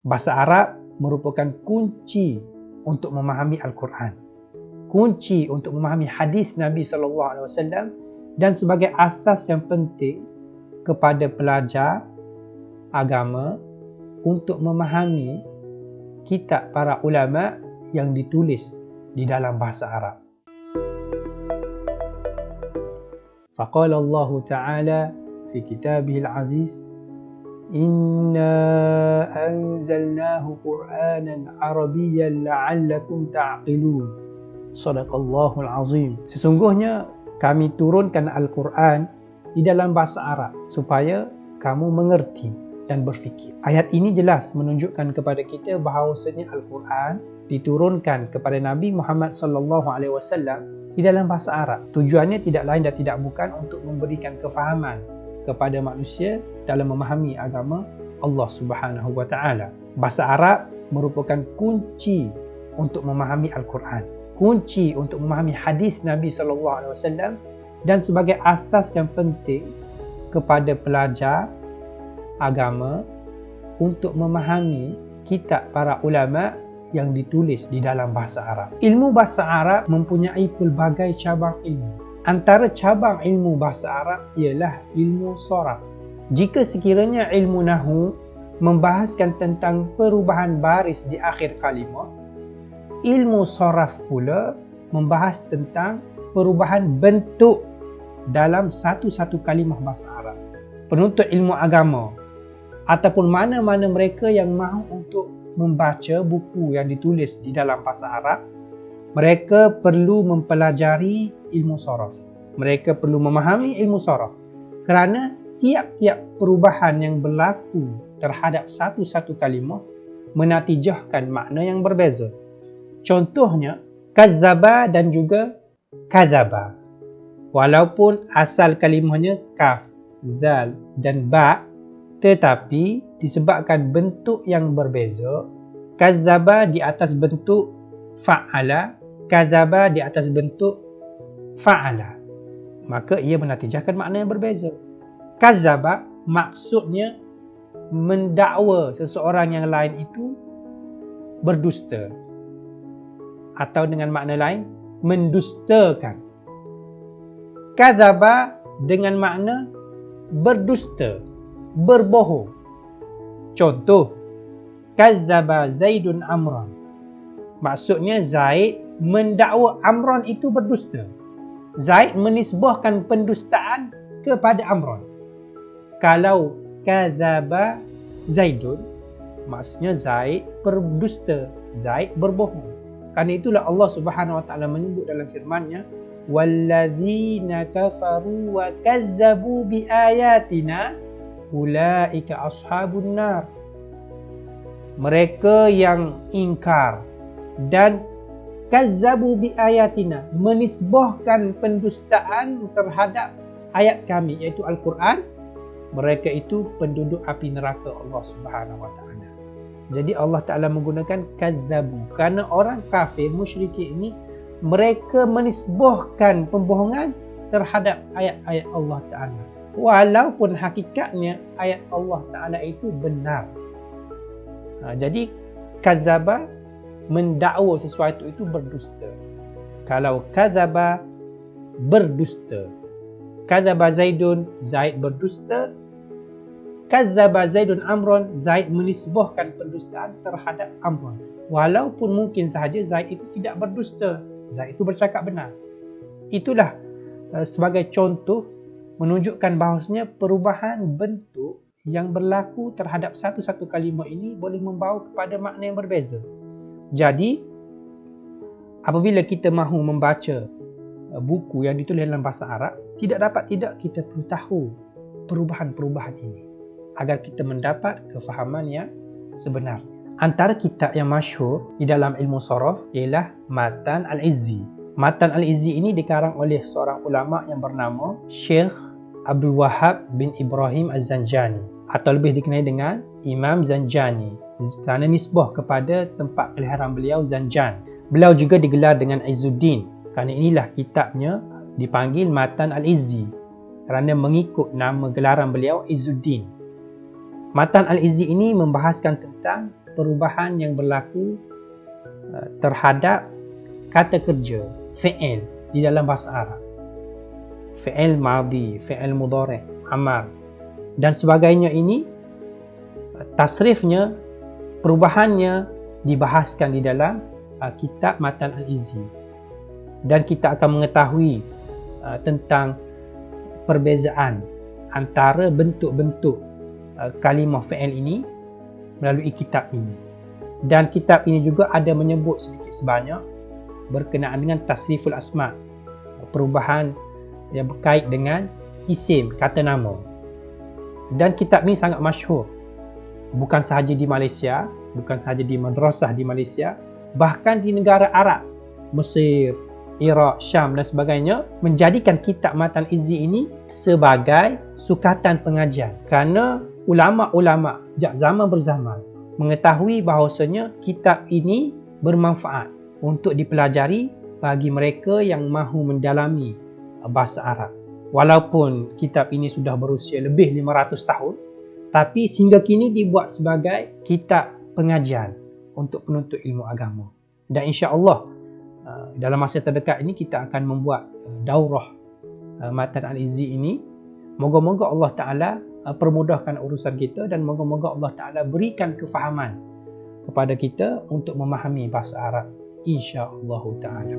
Bahasa Arab merupakan kunci untuk memahami Al-Quran, kunci untuk memahami hadis Nabi SAW dan sebagai asas yang penting kepada pelajar agama untuk memahami kitab para ulama yang ditulis di dalam bahasa Arab. Faqala Allah Ta'ala fi kitabihil aziz, Inna anzalnahu Qur'anan Arabiyyan la'allakum ta'qilun. Sadaqallahul azim. Sesungguhnya kami turunkan Al-Quran di dalam bahasa Arab supaya kamu mengerti dan berfikir. Ayat ini jelas menunjukkan kepada kita bahawasanya Al-Quran diturunkan kepada Nabi Muhammad SAW di dalam bahasa Arab. Tujuannya tidak lain dan tidak bukan untuk memberikan kefahaman kepada manusia dalam memahami agama Allah Subhanahu wa Ta'ala. Bahasa Arab merupakan kunci untuk memahami Al-Quran, kunci untuk memahami hadis Nabi SAW dan sebagai asas yang penting kepada pelajar agama untuk memahami kitab para ulama yang ditulis di dalam bahasa Arab. Ilmu bahasa Arab mempunyai pelbagai cabang ilmu. Antara cabang ilmu bahasa Arab ialah ilmu soraf. Jika sekiranya ilmu nahu membahaskan tentang perubahan baris di akhir kalimah, ilmu soraf pula membahas tentang perubahan bentuk dalam satu-satu kalimah bahasa Arab. Penuntut ilmu agama ataupun mana-mana mereka yang mahu untuk membaca buku yang ditulis di dalam bahasa Arab, mereka perlu mempelajari ilmu soraf. Mereka perlu memahami ilmu soraf kerana tiap-tiap perubahan yang berlaku terhadap satu-satu kalimah menatijahkan makna yang berbeza. Contohnya, kazzaba dan juga kazaba. Walaupun asal kalimahnya kaf, zal dan ba, tetapi disebabkan bentuk yang berbeza, kazzaba di atas bentuk fa'ala, kazaba di atas bentuk fa'ala, maka ia menatijahkan makna yang berbeza. Kazaba maksudnya mendakwa seseorang yang lain itu berdusta, atau dengan makna lain mendustakan. Kazaba dengan makna berdusta, berbohong. Contoh, kazaba Zaidun Amran, maksudnya Zaid mendakwa Amran itu berdusta. Zaid menisbahkan pendustaan kepada Amran. Kalau kadzaba Zaidun, maksudnya Zaid berdusta, Zaid berbohong. Karena itulah Allah Subhanahu wa Ta'ala menyebut dalam firman-Nya, walladzina kafaru wa kazzabu biayatina ulaika ashabun nar. Mereka yang ingkar dan kazzabu biayatina, menisbahkan pendustaan terhadap ayat kami iaitu Al-Quran, mereka itu penduduk api neraka Allah Subhanahu wa Ta'ala. Jadi Allah Ta'ala menggunakan kazzabu kerana orang kafir musyrikin ini mereka menisbahkan pembohongan terhadap ayat-ayat Allah Ta'ala walaupun hakikatnya ayat Allah Ta'ala itu benar. Jadi kazzaba mendakwa sesuatu itu berdusta. Kalau kadzaba berdusta. Kadzaba Zaidun, Zaid berdusta. Kadzaba Zaidun Amran, Zaid menisbahkan pendustaan terhadap Amran. Walaupun mungkin sahaja Zaid itu tidak berdusta, Zaid itu bercakap benar. Itulah sebagai contoh menunjukkan bahawasanya perubahan bentuk yang berlaku terhadap satu-satu kalimah ini boleh membawa kepada makna yang berbeza. Jadi, apabila kita mahu membaca buku yang ditulis dalam bahasa Arab, tidak kita perlu tahu perubahan-perubahan ini agar kita mendapat kefahaman yang sebenar. Antara kitab yang masyhur di dalam ilmu soraf ialah Matan Al-Izzi. Matan Al-Izzi ini dikarang oleh seorang ulama yang bernama Syekh Abdul Wahab bin Ibrahim Az-Zanjani, atau lebih dikenali dengan Imam Zanjani kerana nisbah kepada tempat kelahiran beliau Zanjan. Beliau juga digelar dengan Izzuddin kerana inilah kitabnya dipanggil Matan Al-Izzi kerana mengikut nama gelaran beliau Izzuddin. Matan Al-Izzi ini membahaskan tentang perubahan yang berlaku terhadap kata kerja, fi'il di dalam bahasa Arab. Fi'il madhi, fi'il mudhari', amar dan sebagainya ini, tasrifnya, perubahannya dibahaskan di dalam kitab Matan Al-Izzi. Dan kita akan mengetahui tentang perbezaan antara bentuk-bentuk kalimah fi'il ini melalui kitab ini. Dan kitab ini juga ada menyebut sedikit sebanyak berkenaan dengan tasriful asma', perubahan yang berkait dengan isim, kata nama. Dan kitab ini sangat masyhur, bukan sahaja di Malaysia, bukan sahaja di madrasah di Malaysia, bahkan di negara Arab, Mesir, Iraq, Syam dan sebagainya, menjadikan kitab Matan Izzi ini sebagai sukatan pengajian. Kerana ulama-ulama sejak zaman berzaman mengetahui bahawasanya kitab ini bermanfaat untuk dipelajari bagi mereka yang mahu mendalami bahasa Arab. Walaupun kitab ini sudah berusia lebih 500 tahun, tapi sehingga kini dibuat sebagai kitab pengajian untuk penuntut ilmu agama. Dan insya-Allah dalam masa terdekat ini kita akan membuat daurah Matan Al-Izzi ini. Moga-moga Allah Ta'ala permudahkan urusan kita dan moga-moga Allah Ta'ala berikan kefahaman kepada kita untuk memahami bahasa Arab, insya-Allah Ta'ala.